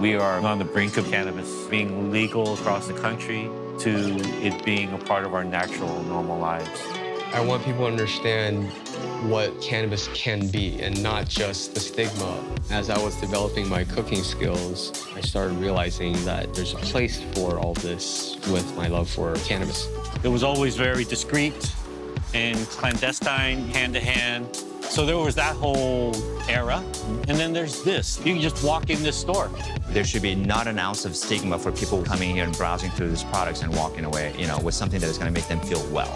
We are on the brink of cannabis being legal across the country to it being a part of our natural, normal lives. I want people to understand what cannabis can be and not just the stigma. As I was developing my cooking skills, I started realizing that there's a place for all this with my love for cannabis. It was always very discreet and clandestine, hand-to-hand. So there was that whole era. And then there's this. You can just walk in this store. There should be not an ounce of stigma for people coming here and browsing through these products and walking away, with something that is going to make them feel well.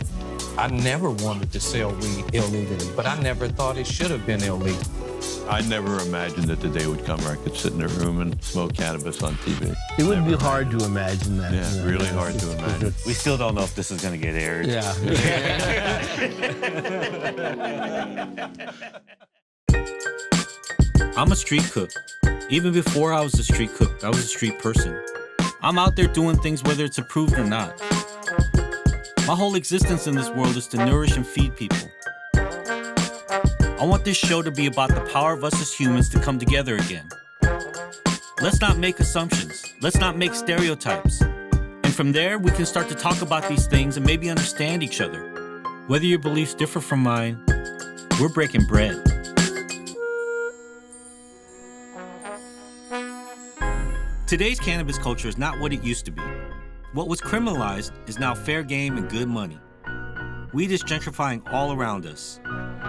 I never wanted to sell weed illegally, but I never thought it should have been illegal. I never imagined that the day would come where I could sit in a room and smoke cannabis on TV. It would be hard to imagine that. Yeah, really hard to imagine. We still don't know if this is going to get aired. Yeah. I'm a street cook. Even before I was a street cook, I was a street person. I'm out there doing things whether it's approved or not. My whole existence in this world is to nourish and feed people. I want this show to be about the power of us as humans to come together again. Let's not make assumptions. Let's not make stereotypes. And from there, we can start to talk about these things and maybe understand each other. Whether your beliefs differ from mine, we're breaking bread. Today's cannabis culture is not what it used to be. What was criminalized is now fair game and good money. Weed is gentrifying all around us.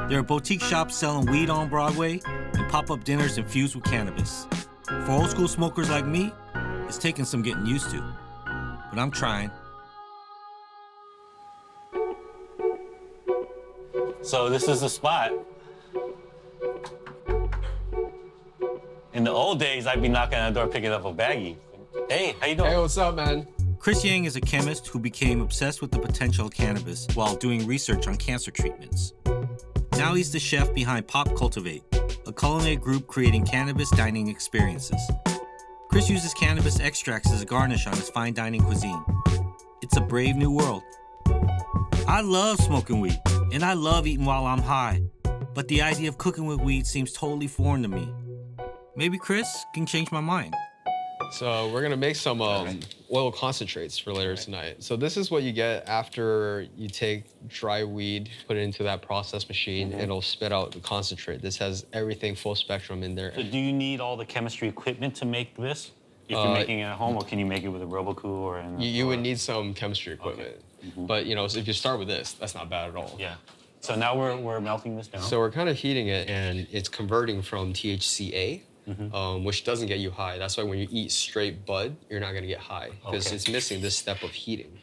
There are boutique shops selling weed on Broadway and pop-up dinners infused with cannabis. For old school smokers like me, it's taking some getting used to. But I'm trying. So this is the spot. In the old days, I'd be knocking on the door picking up a baggie. Hey, how you doing? Hey, what's up, man? Chris Yang is a chemist who became obsessed with the potential of cannabis while doing research on cancer treatments. Now he's the chef behind Cultivate, a culinary group creating cannabis dining experiences. Chris uses cannabis extracts as a garnish on his fine dining cuisine. It's a brave new world. I love smoking weed, and I love eating while I'm high, but the idea of cooking with weed seems totally foreign to me. Maybe Chris can change my mind. So we're gonna make some oil concentrates for later tonight. So this is what you get after you take dry weed, put it into that process machine, and it'll spit out the concentrate. This has everything full spectrum in there. So do you need all the chemistry equipment to make this? If you're making it at home, or can you make it with a Roboku or? You would need some chemistry equipment. Okay. But so if you start with this, that's not bad at all. Yeah. So now we're melting this down. So we're kind of heating it, and it's converting from THCA, which doesn't get you high. That's why when you eat straight bud, you're not gonna get high because it's missing this step of heating.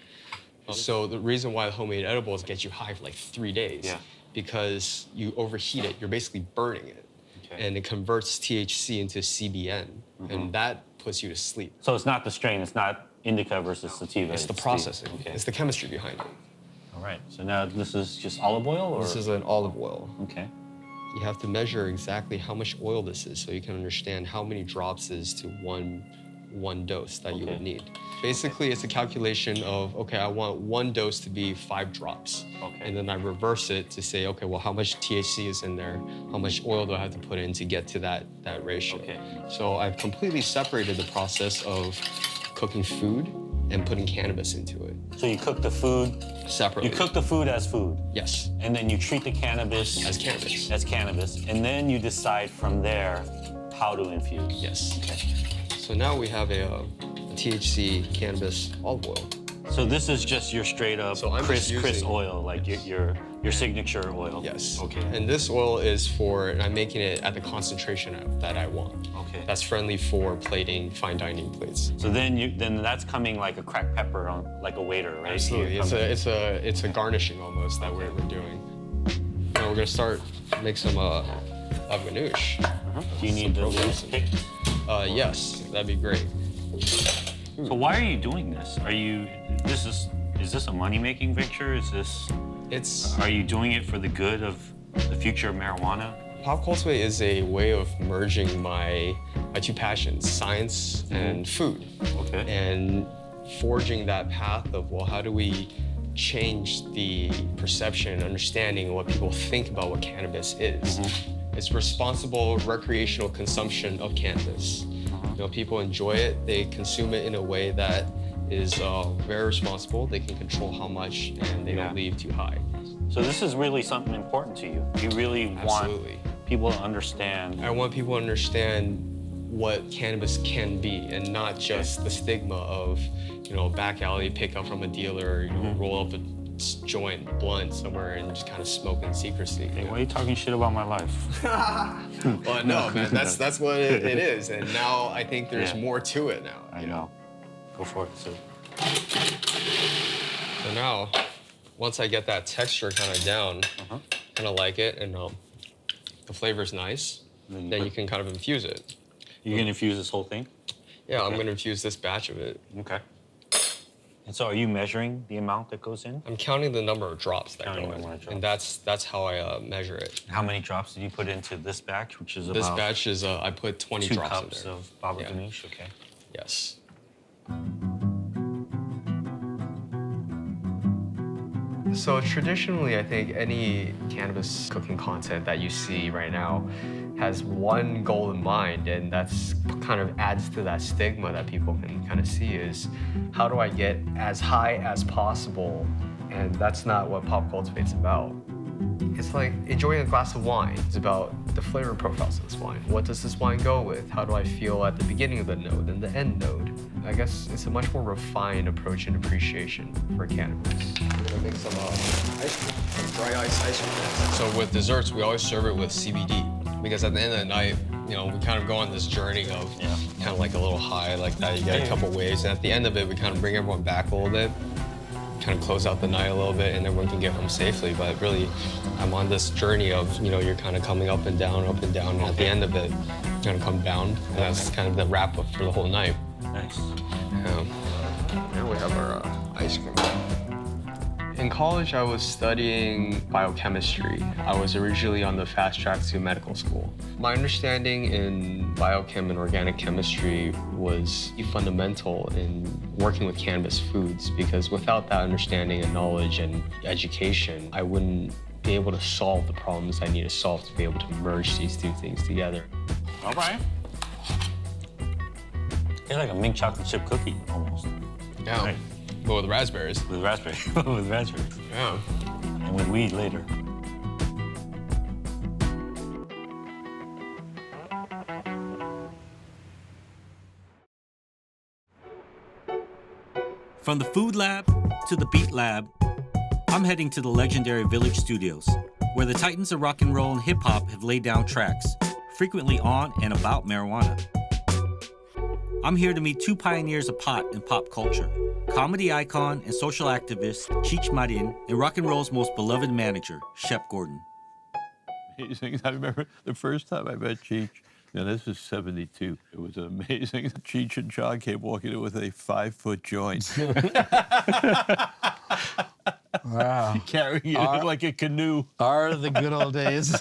So the reason why the homemade edibles get you high for like 3 days, because you overheat it, you're basically burning it, and it converts THC into CBN, and that puts you to sleep. So it's not the strain, it's not indica versus sativa. It's the processing. It's the chemistry behind it. All right. So now this is just olive oil, or? This is an olive oil. Okay. You have to measure exactly how much oil this is so you can understand how many drops is to one dose that you would need. Basically, it's a calculation of, okay, I want 1 dose to be 5 drops. And then I reverse it to say, okay, well, how much THC is in there? How much oil do I have to put in to get to that ratio? So I've completely separated the process of cooking food and putting cannabis into it. So you cook the food separately. You cook the food as food. Yes. And then you treat the cannabis as cannabis. As cannabis. And then you decide from there how to infuse. Yes. Okay. So now we have a THC cannabis olive oil. So this is just your straight up Chris oil, like your signature oil. Yes. Okay. And this oil is and I'm making it at the concentration that I want. Okay. That's friendly for plating fine dining plates. So then that's coming like a cracked pepper on like a water, right? Absolutely. It's a garnishing almost that we're doing. Now we're gonna start make some ganoush. Do you need the pick? Yes, that'd be great. So why are you doing this? Is this a money-making venture? Are you doing it for the good of the future of marijuana? Cultivate is a way of merging my 2 passions, science and food. Okay. And forging that path of, well, how do we change the perception and understanding of what people think about what cannabis is? It's responsible recreational consumption of cannabis. You know, people enjoy it. They consume it in a way that is very responsible. They can control how much, and they don't leave too high. So this is really something important to you. You really want people to understand. I want people to understand what cannabis can be, and not just the stigma of, you know, back alley pickup from a dealer, you know, roll up a joint blunt somewhere and just kind of smoke in secrecy. Hey, why are you talking shit about my life? Well, no, man, that's what it is, and now I think there's more to it now. I know. Go for it. So now, once I get that texture kind of down, kind of like it, and the flavor's nice, then you can kind of infuse it. You're gonna infuse this whole thing? Yeah, I'm gonna infuse this batch of it. Okay. And so are you measuring the amount that goes in? I'm counting the number of drops that go in, and that's how I measure it. How many drops did you put into this batch, which is this batch is I put 20 drops in there. 2 cups of baba ganoush, okay. Yes. So traditionally, I think any cannabis cooking content that you see right now has one goal in mind, and that's kind of adds to that stigma that people can kind of see is, how do I get as high as possible? And that's not what Pop Cultivate's about. It's like enjoying a glass of wine. It's about the flavor profiles of this wine. What does this wine go with? How do I feel at the beginning of the node and the end node? I guess it's a much more refined approach and appreciation for cannabis. We're gonna make some ice cream, dry ice cream. So with desserts, we always serve it with CBD, because at the end of the night, you know, we kind of go on this journey of kind of like a little high like that. You get a couple waves, and at the end of it, we kind of bring everyone back a little bit, kind of close out the night a little bit, and everyone can get home safely. But really, I'm on this journey of, you know, you're kind of coming up and down, and at the end of it, you're gonna come down, and that's kind of the wrap up for the whole night. Nice. Now we have our ice cream. In college, I was studying biochemistry. I was originally on the fast track to medical school. My understanding in biochem and organic chemistry was fundamental in working with cannabis foods, because without that understanding and knowledge and education, I wouldn't be able to solve the problems I need to solve to be able to merge these two things together. All right. It's like a mint chocolate chip cookie, almost. Yeah, right. But with raspberries. With raspberries. With raspberries. Yeah. And with weed later. From the food lab to the beat lab, I'm heading to the legendary Village Studios, where the titans of rock and roll and hip hop have laid down tracks, frequently on and about marijuana. I'm here to meet two pioneers of pot and pop culture, comedy icon and social activist Cheech Marin, and rock and roll's most beloved manager, Shep Gordon. Amazing. I remember the first time I met Cheech. Now, this is 72. It was amazing. Cheech and John came walking in with a 5-foot joint. Wow. Carrying it like a canoe. Are the good old days.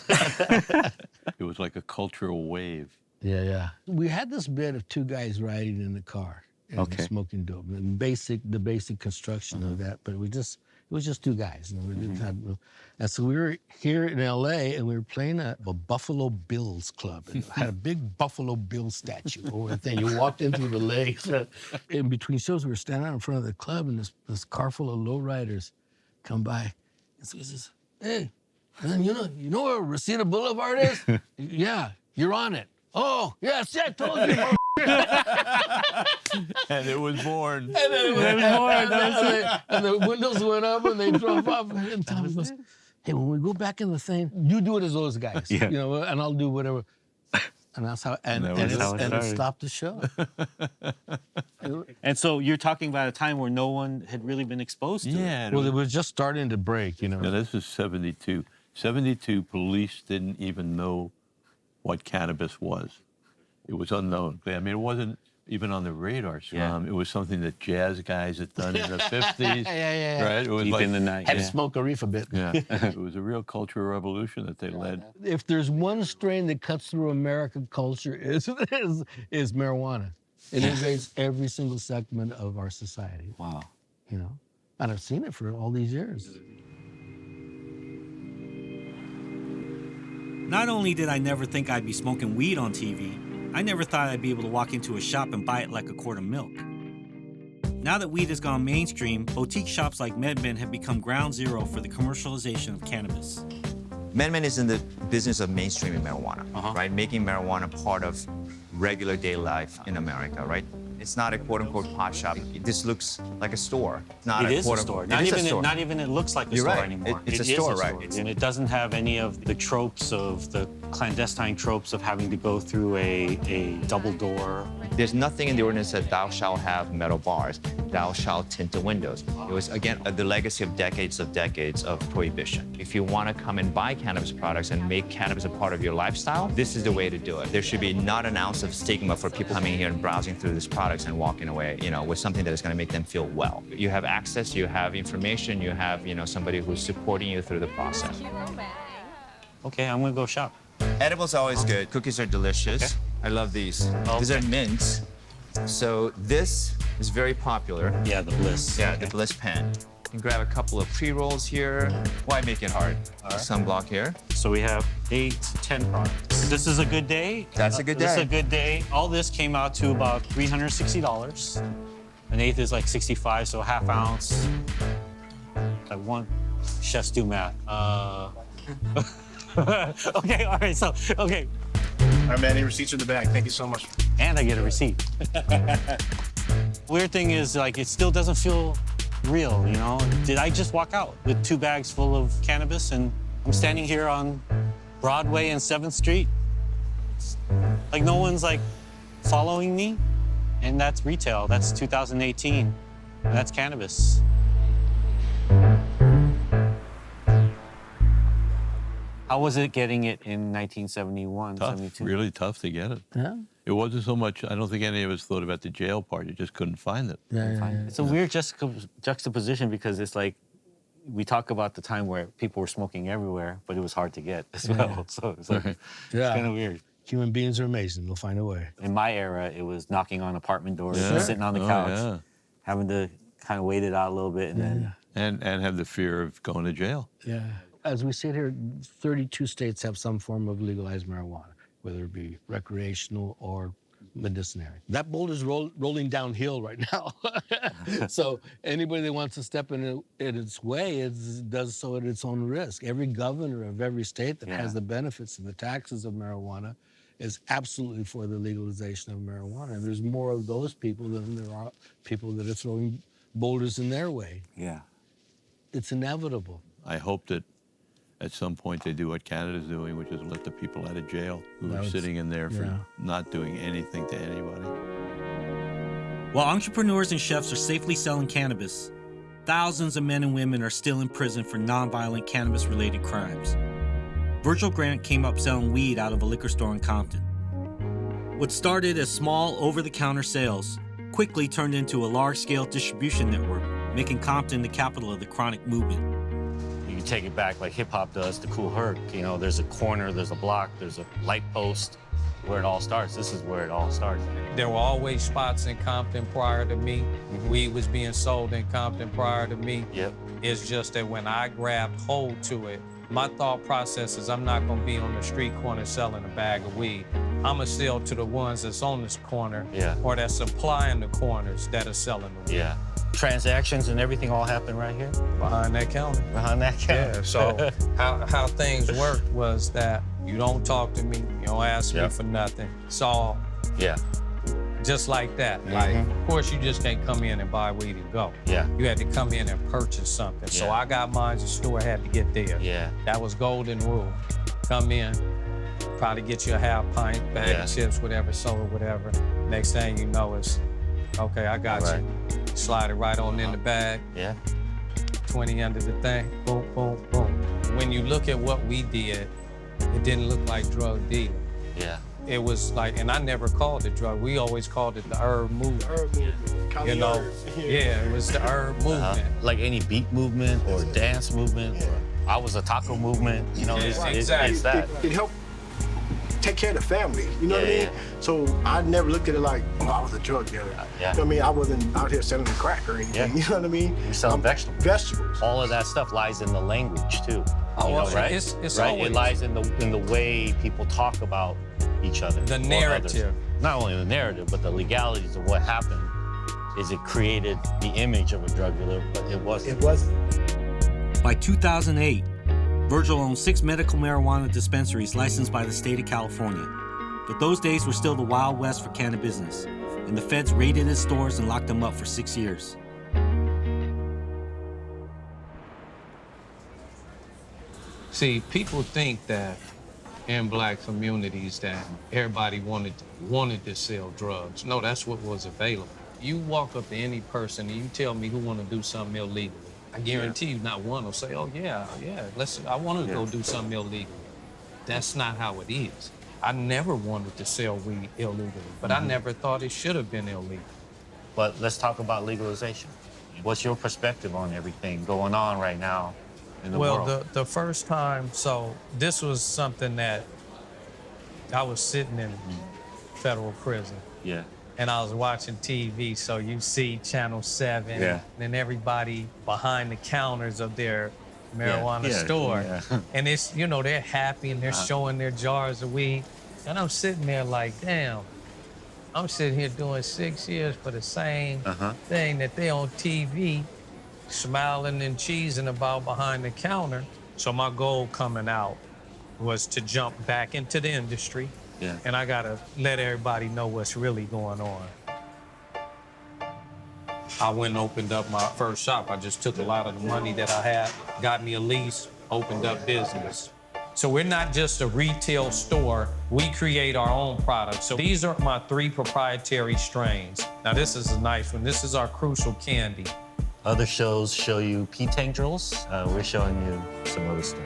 It was like a cultural wave. Yeah. We had this bit of two guys riding in the car and smoking dope. And the basic construction of that, but it was just two guys. You know, we didn't have, and so we were here in LA, and we were playing a Buffalo Bills club, and it had a big Buffalo Bills statue over the thing. You walked in through the legs. In between shows, we were standing out in front of the club, and this car full of lowriders come by, and so he says, "Hey, man, you know where Reseda Boulevard is? Yeah, you're on it. Oh, yes, I told you." And it was born. And the windows went up and they drove up. And Tommy goes, "Hey, when we go back in the thing, you do it as those guys, you know, and I'll do whatever." And that's how, and it stopped the show. And so you're talking about a time where no one had really been exposed to it. Yeah. Well, it was just starting to break, you know. Now, this is 72. 72, police didn't even know what cannabis was. It was unknown. I mean, it wasn't even on the radar screen. It was something that jazz guys had done in the 50s. Right? It was Deep in the night. Had to smoke a reef a bit. Yeah. It was a real cultural revolution that they led. If there's one strain that cuts through American culture, is marijuana. It invades every single segment of our society. Wow. You know, and I've seen it for all these years. Not only did I never think I'd be smoking weed on TV, I never thought I'd be able to walk into a shop and buy it like a quart of milk. Now that weed has gone mainstream, boutique shops like MedMen have become ground zero for the commercialization of cannabis. MedMen is in the business of mainstreaming marijuana, right? Making marijuana part of regular day life in America, right? It's not a quote-unquote pot shop. This looks like a store. It's not It is a store. Not even it looks like a store anymore. It's a store, right? And it doesn't have any of the tropes of the clandestine tropes of having to go through a double door. There's nothing in the ordinance that thou shalt have metal bars, thou shalt tint the windows. It was, again, the legacy of decades of prohibition. If you want to come and buy cannabis products and make cannabis a part of your lifestyle, this is the way to do it. There should be not an ounce of stigma for people coming here and browsing through these products and walking away, with something that is going to make them feel well. You have access, you have information, you have, somebody who's supporting you through the process. Okay, I'm gonna go shop. Edibles are always good. Cookies are delicious. Okay. I love these. Okay. These are mints. So this is very popular. Yeah, the Bliss. Yeah, the Bliss pen. You can grab a couple of pre-rolls here. Why make it hard? All right. Sunblock here. So we have 8, 10 products. This is a good day. That's a good day. This is a good day. All this came out to about $360. An eighth is like 65, so a half ounce. Like one. Chefs do math. Okay, all right, okay. All right, man, any receipts in the bag. Thank you so much. And I get a receipt. Weird thing is, like, it still doesn't feel real, Did I just walk out with 2 bags full of cannabis and I'm standing here on Broadway and 7th Street? Like, no one's, like, following me? And that's retail. That's 2018. And that's cannabis. How was it getting it in 1971, Tough, 72? really tough to get it. Yeah. It wasn't so much, I don't think any of us thought about the jail part. You just couldn't find it. It's a weird juxtaposition because it's like, we talk about the time where people were smoking everywhere, but it was hard to get as well. So it's like, it's kind of weird. Human beings are amazing. They'll find a way. In my era, it was knocking on apartment doors, Yeah. sitting on the couch, having to kind of wait it out a little bit, and then And have the fear of going to jail. Yeah. As we sit here, 32 states have some form of legalized marijuana, whether it be recreational or medicinary. That boulder's rolling downhill right now. So anybody that wants to step in its way does so at its own risk. Every governor of every state that has the benefits and the taxes of marijuana is absolutely for the legalization of marijuana. And there's more of those people than there are people that are throwing boulders in their way. Yeah. It's inevitable. I hope that at some point they do what Canada's doing, which is let the people out of jail who are sitting in there for not doing anything to anybody. While entrepreneurs and chefs are safely selling cannabis, thousands of men and women are still in prison for nonviolent cannabis-related crimes. Virgil Grant came up selling weed out of a liquor store in Compton. What started as small over-the-counter sales quickly turned into a large-scale distribution network, making Compton the capital of the chronic movement. You can take it back like hip-hop does to Cool Herc. There's a corner, there's a block, there's a light post where it all starts. This is where it all starts. There were always spots in Compton prior to me. Weed was being sold in Compton prior to me. Yep. It's just that when I grabbed hold to it, my thought process is I'm not gonna be on the street corner selling a bag of weed. I'm gonna sell to the ones that's on this corner or that's supplying the corners that are selling the weed. Yeah. Transactions and everything all happen right here? Behind that counter. Behind that counter. Yeah, so how things worked was that you don't talk to me, you don't ask me for nothing. It's all just like that. Like, of course, you just can't come in and buy weed and go. Yeah. You had to come in and purchase something. So I got mine, the store had to get there. Yeah. That was golden rule. Come in, probably get you a half pint, bag of chips, whatever, soda, whatever. Next thing you know is, okay, I got you. Slide it right on in the bag. Yeah. 20 under the thing, boom, boom, boom. When you look at what we did, it didn't look like drug dealing. Yeah. It was like, and I never called it drug. We always called it the herb movement. Herb movement. You know, it was the herb movement. Like any beat movement or dance movement, or I was a taco movement. It's that. It helped take care of the family. You know what I mean? So I never looked at it like, oh, I was a drug dealer. You know what I mean? I wasn't out here selling crack or anything. You know what I mean? You're selling vegetables. Vegetables. All of that stuff lies in the language too. Oh, well, right? it's right? always. It lies in the way people talk about, each other. The or narrative. others. Not only the narrative, but the legalities of what happened is it created the image of a drug dealer, but it wasn't. It wasn't. By 2008, Virgil owned 6 medical marijuana dispensaries licensed by the state of California. But those days were still the Wild West for cannabis business, and the feds raided his stores and locked him up for 6 years. See, people think that in black communities that everybody wanted to sell drugs. No, that's what was available. You walk up to any person and you tell me who want to do something illegally. I guarantee you not one will say, oh yeah, I want to go do something illegal. That's not how it is. I never wanted to sell weed illegally, but I never thought it should have been illegal. But let's talk about legalization. What's your perspective on everything going on right now in the world? Well, the first time, so this was something that I was sitting in federal prison. Yeah. And I was watching TV, so you see Channel 7, and everybody behind the counters of their marijuana store. Yeah. And it's, they're happy and they're showing their jars of weed. And I'm sitting there like, damn, I'm sitting here doing 6 years for the same thing that they on TV smiling and cheesing about behind the counter. So my goal coming out was to jump back into the industry. Yeah. And I gotta let everybody know what's really going on. I went and opened up my first shop. I just took a lot of the money that I had, got me a lease, opened up business. So we're not just a retail store, we create our own products. So these are my 3 proprietary strains. Now this is a nice one. This is our Crucial Candy. Other shows show you pea tangles. We're showing you some other stuff.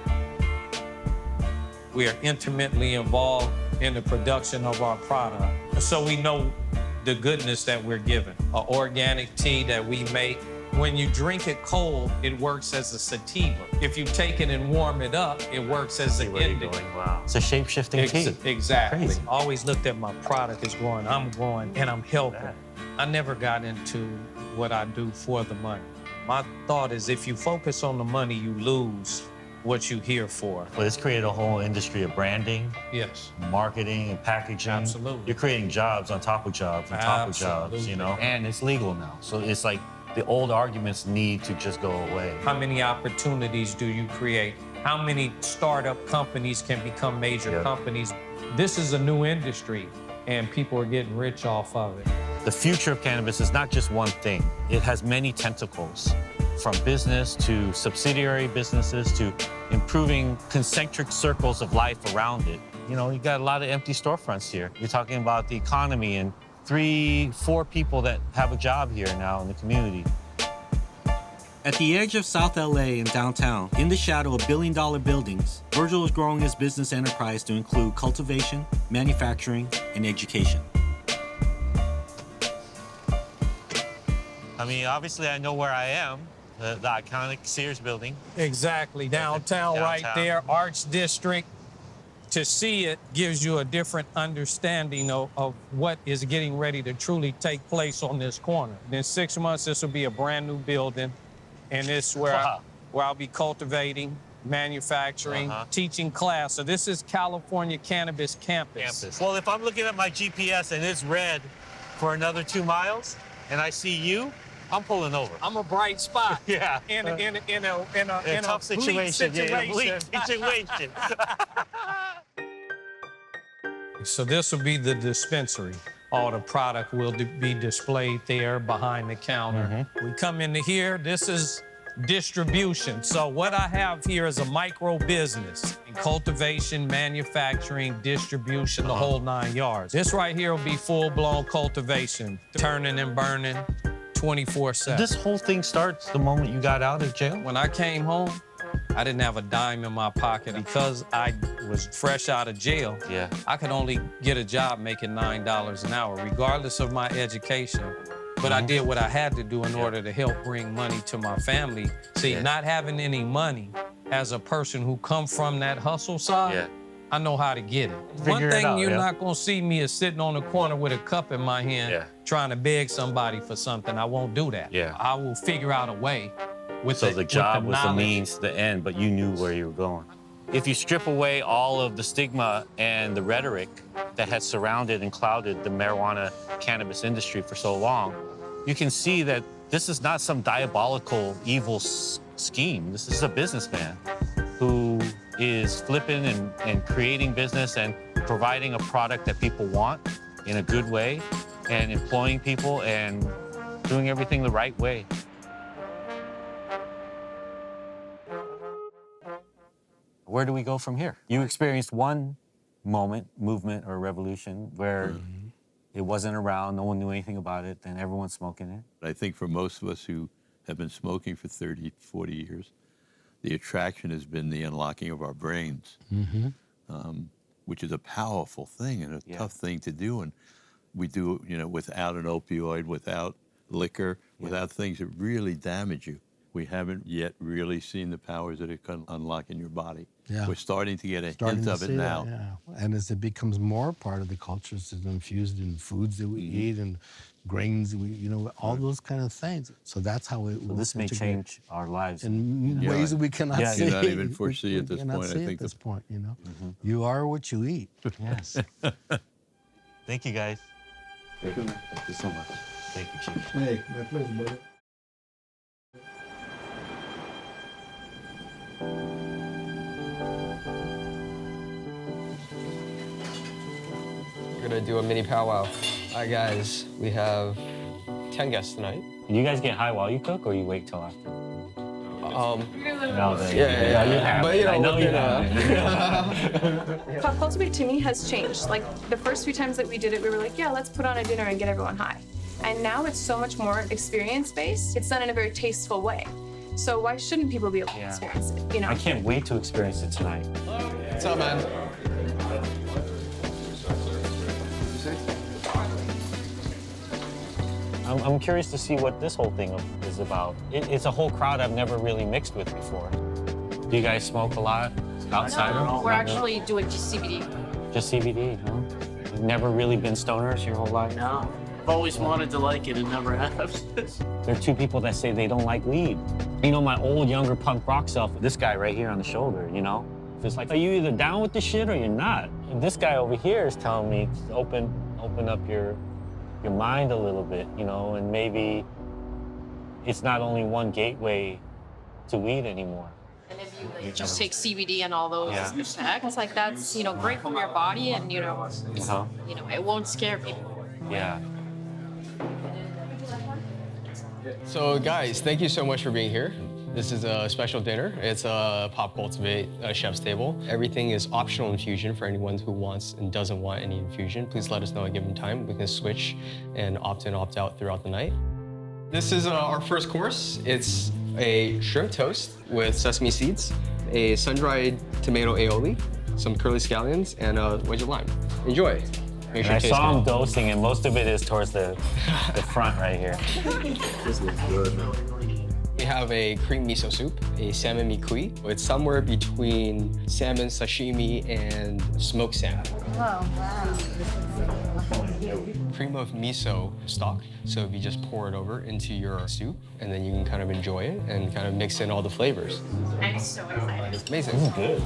We are intimately involved in the production of our product. So we know the goodness that we're given. An organic tea that we make. When you drink it cold, it works as a sativa. If you take it and warm it up, it works as an indica. Wow. It's a shape-shifting tea. Exactly. Crazy. I always looked at my product as growing, I'm growing, and I'm helping. I never got into what I do for the money. My thought is if you focus on the money, you lose what you're here for. Well, it's created a whole industry of branding, Yes. marketing, and packaging. Absolutely. You're creating jobs on top of jobs on top of jobs, Absolutely. And it's legal now. So it's like the old arguments need to just go away. How many opportunities do you create? How many startup companies can become major companies? This is a new industry, and people are getting rich off of it. The future of cannabis is not just one thing. It has many tentacles, from business to subsidiary businesses to improving concentric circles of life around it. You got a lot of empty storefronts here. You're talking about the economy and 3-4 people that have a job here now in the community. At the edge of South LA and downtown, in the shadow of billion-dollar buildings, Virgil is growing his business enterprise to include cultivation, manufacturing, and education. I mean, obviously I know where I am, the iconic Sears building. Exactly, downtown right there, Arts District. To see it gives you a different understanding of what is getting ready to truly take place on this corner. In 6 months, this will be a brand new building, and this is where I'll be cultivating, manufacturing, teaching class. So this is California Cannabis Campus. Well, if I'm looking at my GPS and it's red for another 2 miles, and I see you, I'm pulling over. I'm a bright spot. Yeah. In a tough situation. Yeah, in a bleak situation. So this will be the dispensary. All the product will be displayed there behind the counter. We come into here, this is distribution. So what I have here is a micro business in cultivation, manufacturing, distribution, the whole 9 yards. This right here will be full-blown cultivation, turning and burning 24/7. This whole thing starts the moment you got out of jail? When I came home, I didn't have a dime in my pocket. Because I was fresh out of jail, I could only get a job making $9 an hour, regardless of my education. But I did what I had to do in order to help bring money to my family. See, not having any money as a person who come from that hustle side, I know how to get it. One thing you're not gonna see me is sitting on the corner with a cup in my hand trying to beg somebody for something. I won't do that. I will figure out a way. So the job was the means to the end, but you knew where you were going. if you strip away all of the stigma and the rhetoric that has surrounded and clouded the marijuana cannabis industry for so long, you can see that this is not some diabolical, evil scheme. This is a businessman who is flipping and creating business and providing a product that people want in a good way and employing people and doing everything the right way. Where do we go from here? You experienced one movement, or revolution where it wasn't around, no one knew anything about it, then everyone's smoking it. I think for most of us who have been smoking for 30, 40 years, the attraction has been the unlocking of our brains, which is a powerful thing and a tough thing to do. And we do it, without an opioid, without liquor, without things that really damage you. We haven't yet really seen the powers that it can unlock in your body. Yeah. We're starting to get a hint of it now. And as it becomes more part of the culture, it's infused in foods that we eat and grains, all those kind of things. So that's how it will. This may change our lives in ways that we cannot see. You cannot even foresee at this point. I think at this point, you are what you eat. Yes. Thank you, guys. Thank you so much. Thank you, Chief. Hey, my pleasure, brother. We're gonna do a mini powwow. All right, guys, we have 10 guests tonight. Do you guys get high while you cook, or you wait till after? Yeah. But I know you have. Cultivate to me has changed. Like the first few times that we did it, we were like, yeah, let's put on a dinner and get everyone high. And now it's so much more experience-based. It's done in a very tasteful way. So why shouldn't people be able to experience it? I can't wait to experience it tonight. What's up, man? I'm curious to see what this whole thing is about. It's a whole crowd I've never really mixed with before. Do you guys smoke a lot outside? No, we're actually doing just CBD. Just CBD, huh? You've never really been stoners your whole life? No. I've always wanted to like it and never have. There are two people that say they don't like weed. My old, younger punk rock self, this guy right here on the shoulder, It's like, are you either down with the shit or you're not? And this guy over here is telling me, open up your mind a little bit, and maybe it's not only one gateway to weed anymore. And if you just take CBD and all those effects, like that's, great for your body and, it won't scare people. Yeah. So guys, thank you so much for being here. This is a special dinner. It's a Pop Cultivate chef's table. Everything is optional infusion for anyone who wants and doesn't want any infusion. Please let us know at a given time. We can switch and opt in, opt out throughout the night. This is our first course. It's a shrimp toast with sesame seeds, a sun-dried tomato aioli, some curly scallions, and a wedge of lime. Enjoy. Make sure I saw him dosing, and most of it is towards the front right here. This looks good. We have a cream miso soup, a salmon mi kui. It's somewhere between salmon sashimi and smoked salmon. Oh, wow. Cream of miso stock. So if you just pour it over into your soup, and then you can kind of enjoy it and kind of mix in all the flavors. I'm so excited. It's amazing. This is good.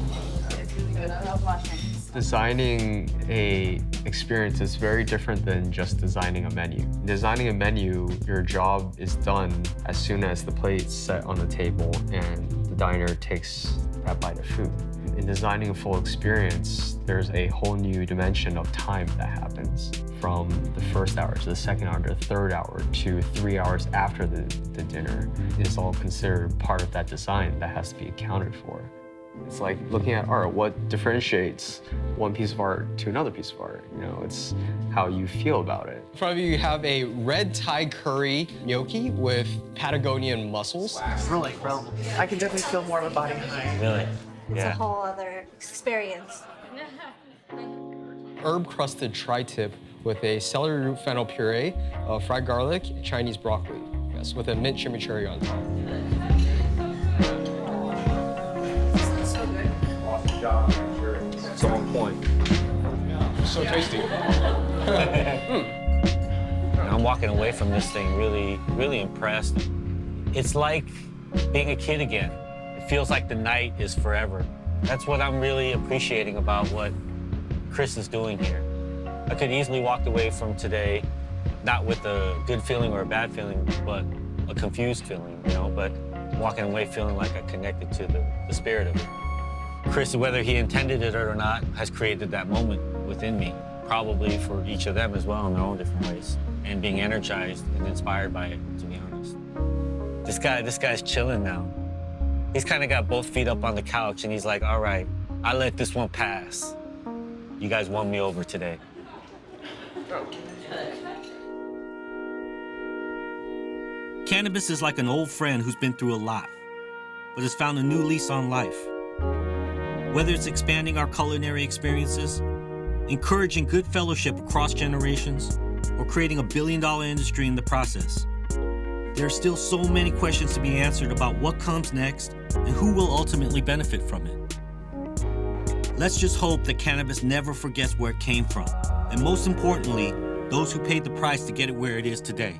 It's really good. I love watching. Designing a experience is very different than just designing a menu. Designing a menu, your job is done as soon as the plate's set on the table and the diner takes that bite of food. In designing a full experience, there's a whole new dimension of time that happens from the first hour to the second hour to the third hour to 3 hours after the dinner. It's all considered part of that design that has to be accounted for. It's like looking at art. What differentiates one piece of art to another piece of art? It's how you feel about it. In front of you, you have a red Thai curry gnocchi with Patagonian mussels. It's really incredible. I can definitely feel more of a body high. Really? It's a whole other experience. Herb-crusted tri-tip with a celery root fennel puree, fried garlic, Chinese broccoli. Yes, with a mint chimichurri on top. It's on point. So tasty. I'm walking away from this thing really, really impressed. It's like being a kid again. It feels like the night is forever. That's what I'm really appreciating about what Chris is doing here. I could easily walk away from today not with a good feeling or a bad feeling, but a confused feeling, you know, but walking away feeling like I connected to the spirit of it. Chris, whether he intended it or not, has created that moment within me, probably for each of them as well in their own different ways, and being energized and inspired by it, to be honest. This guy's chilling now. He's kind of got both feet up on the couch, and he's like, all right, I let this one pass. You guys won me over today. Cannabis is like an old friend who's been through a lot, but has found a new lease on life. Whether it's expanding our culinary experiences, encouraging good fellowship across generations, or creating a billion-dollar industry in the process, there are still so many questions to be answered about what comes next and who will ultimately benefit from it. Let's just hope that cannabis never forgets where it came from, and most importantly, those who paid the price to get it where it is today.